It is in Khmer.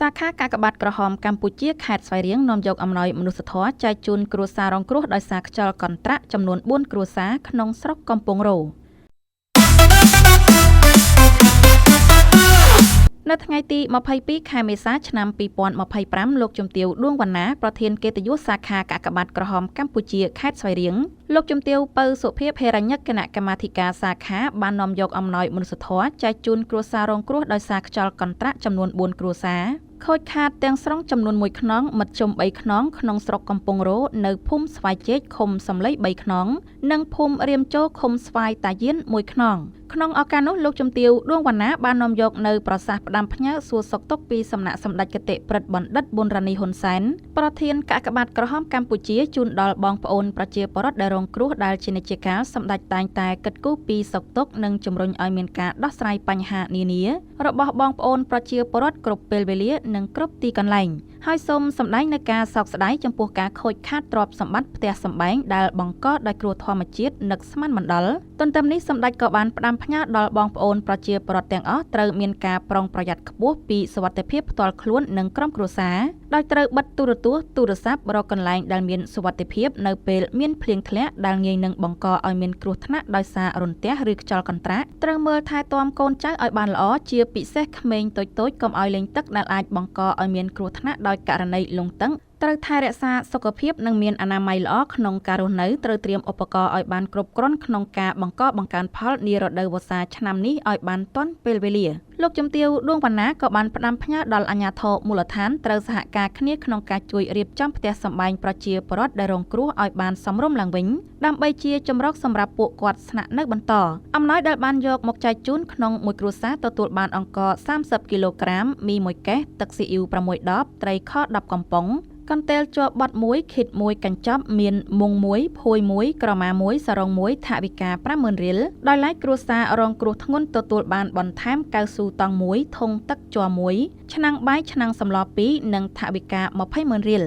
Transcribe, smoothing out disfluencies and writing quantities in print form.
សាខាកាកបាទក្រហមកម្ពុជាខេត្តស្វាយរៀងនាំយកអំណោយមនុស្សធម៌ចែកជូនគ្រួសាររងគ្រោះដោយសារខ្យល់កន្ត្រាក់ចំនួន4គ្រួសារក្នុងស្រុកកំពង់រោនៅថ្ងៃទី22ខែមេសាឆ្នាំ2025លោកជំទាវដួងវណ្ណាប្រធានកិត្តិយសសាខាកាកបាទក្រហមកម្ពុជាខេត្តស្វាយរៀងលោកជំទាវពៅសុភាពហេរញ្ញគណៈកម្មាធិការសាខាបាននាំយកអំណោយមនុស្សធម៌ចែកជូនគ្រួសាររងគ្រោះដោយសារខ្យល់កន្ត្រាក់ចំនួន4គ្រួសារខូចខាតទាំងស្រុងចំនួន1ខ្នងមធ្យម3ខ្នងក្នុងស្រុកកំពង់រោនៅភូមិស្វាយជែកឃុំសំឡី3ខ្នងនិងភូមិរៀមជោឃុំស្វាយតាយាន1ខ្នងក្នុងឱកាសនោះលោកជំទាវដួងវណ្ណាបាននាំយកនៅប្រសាសន៍ផ្ដាំផ្ញើសួរសុខទុក្ខពីសំណាក់សម្ដេចគតិប្រិទ្ធបណ្ឌិតប៊ុនរ៉ានីហ៊ុនសែនប្រធានកាកបាទក្រហមកម្ពុជាជូនដល់បងប្អូនប្រជាពលរដ្ឋដែលរងគ្រោះដែលជានិច្ចកាលសម្ដេចតែងតែគិតគូរពីសុខទុក្ខនិងជំរុញឲ្យមានការដោះស្រាយបញ្ហានានារបស់បងប្អូនប្រជាពលរដ្ឋគ្រប់ពេលវេលានិងគ្រប់ទីកន្លែងហើយសូមសម្ដែងនៅការសោកស្ដាយចំពោះការខូចខាតទ្រព្យសម្បត្តិផ្ទះសម្បែងដែលបង្កដោយគ្រោះធម្មជាតិនឹកស្មានមិនដល់ទន្ទឹមនេះសម្ដេចក៏បានផ្ដាំផ្ញើដល់បងប្អូនប្រជាពលរដ្ឋទាំងអស់ត្រូវមានការប្រុងប្រយ័ត្នខ្ពស់ពីសុវត្ថិភាពផ្ទាល់ខ្លួននិងក្រុមគ្រួសារដោយត្រូវបិទទូរទស្សន៍ទូរស័ព្ទរកកន្លែងដែលមានសុវត្ថិភាពនៅពេលមានភ្លៀងធ្លាក់ដែលងាយនឹងបង្កឲ្យមានគ្រោះថ្នាក់ដោយសាររន្ទះឬខ្យល់កន្ត្រាក់ត្រូវមើលថែទាំកូនចៅឲ្យបានល្អជាពិសេសក្មេងតូចៗកុំឲ្យលេងទឹកដែលអាចបង្កឲ្យមានគ្រោះថ្នាក់ដោយករណីលង់តឹងត្រូវថែរក្សាសុខភាពនិងមានអនាម័យល្អក្នុងការរស់នៅត្រូវត្រៀមឧបករណ៍ឲ្យបានគ្រប់គ្រាន់ក្នុងការបង្កើនផលនារដូវវស្សាឆ្នាំនេះឲ្យបានទាន់ពេលវេលាលោកជំទាវដួងវណ្ណាក៏បានផ្ដាំផ្ញើដល់អាជ្ញាធរមូលដ្ឋានត្រូវសហការគ្នាក្នុងការជួយរៀបចំផ្ទះសម្បែងប្រជាពលរដ្ឋដែលរងគ្រោះឲ្យបានសមរម្យឡើងវិញដើម្បីជាជម្រកសម្រាប់ពួកគាត់ស្នាក់នៅបន្តអំណោយដែលបានយកមកចែកជូនក្នុងមួយគ្រួសារទទួលបានអង្ករ30គីឡូក្រាមមី1កេសទឹកស៊ីអ៊ីវ6ដបត្រីខ10កំប៉ុងកន្ទេលជាប់បត់1ខិត1កញ្ចប់មានមុង1ភួយ1ក្រមា1សរង1ថវិកា 50000 រៀលដោយឡែកគ្រួសាររងគ្រោះធ្ងន់ទទួលបានបន្ថែមកៅស៊ូតង់1ធុងទឹកជ័រ1ឆ្នាំងបាយឆ្នាំងសម្ល2និងថវិកា 20000 រៀល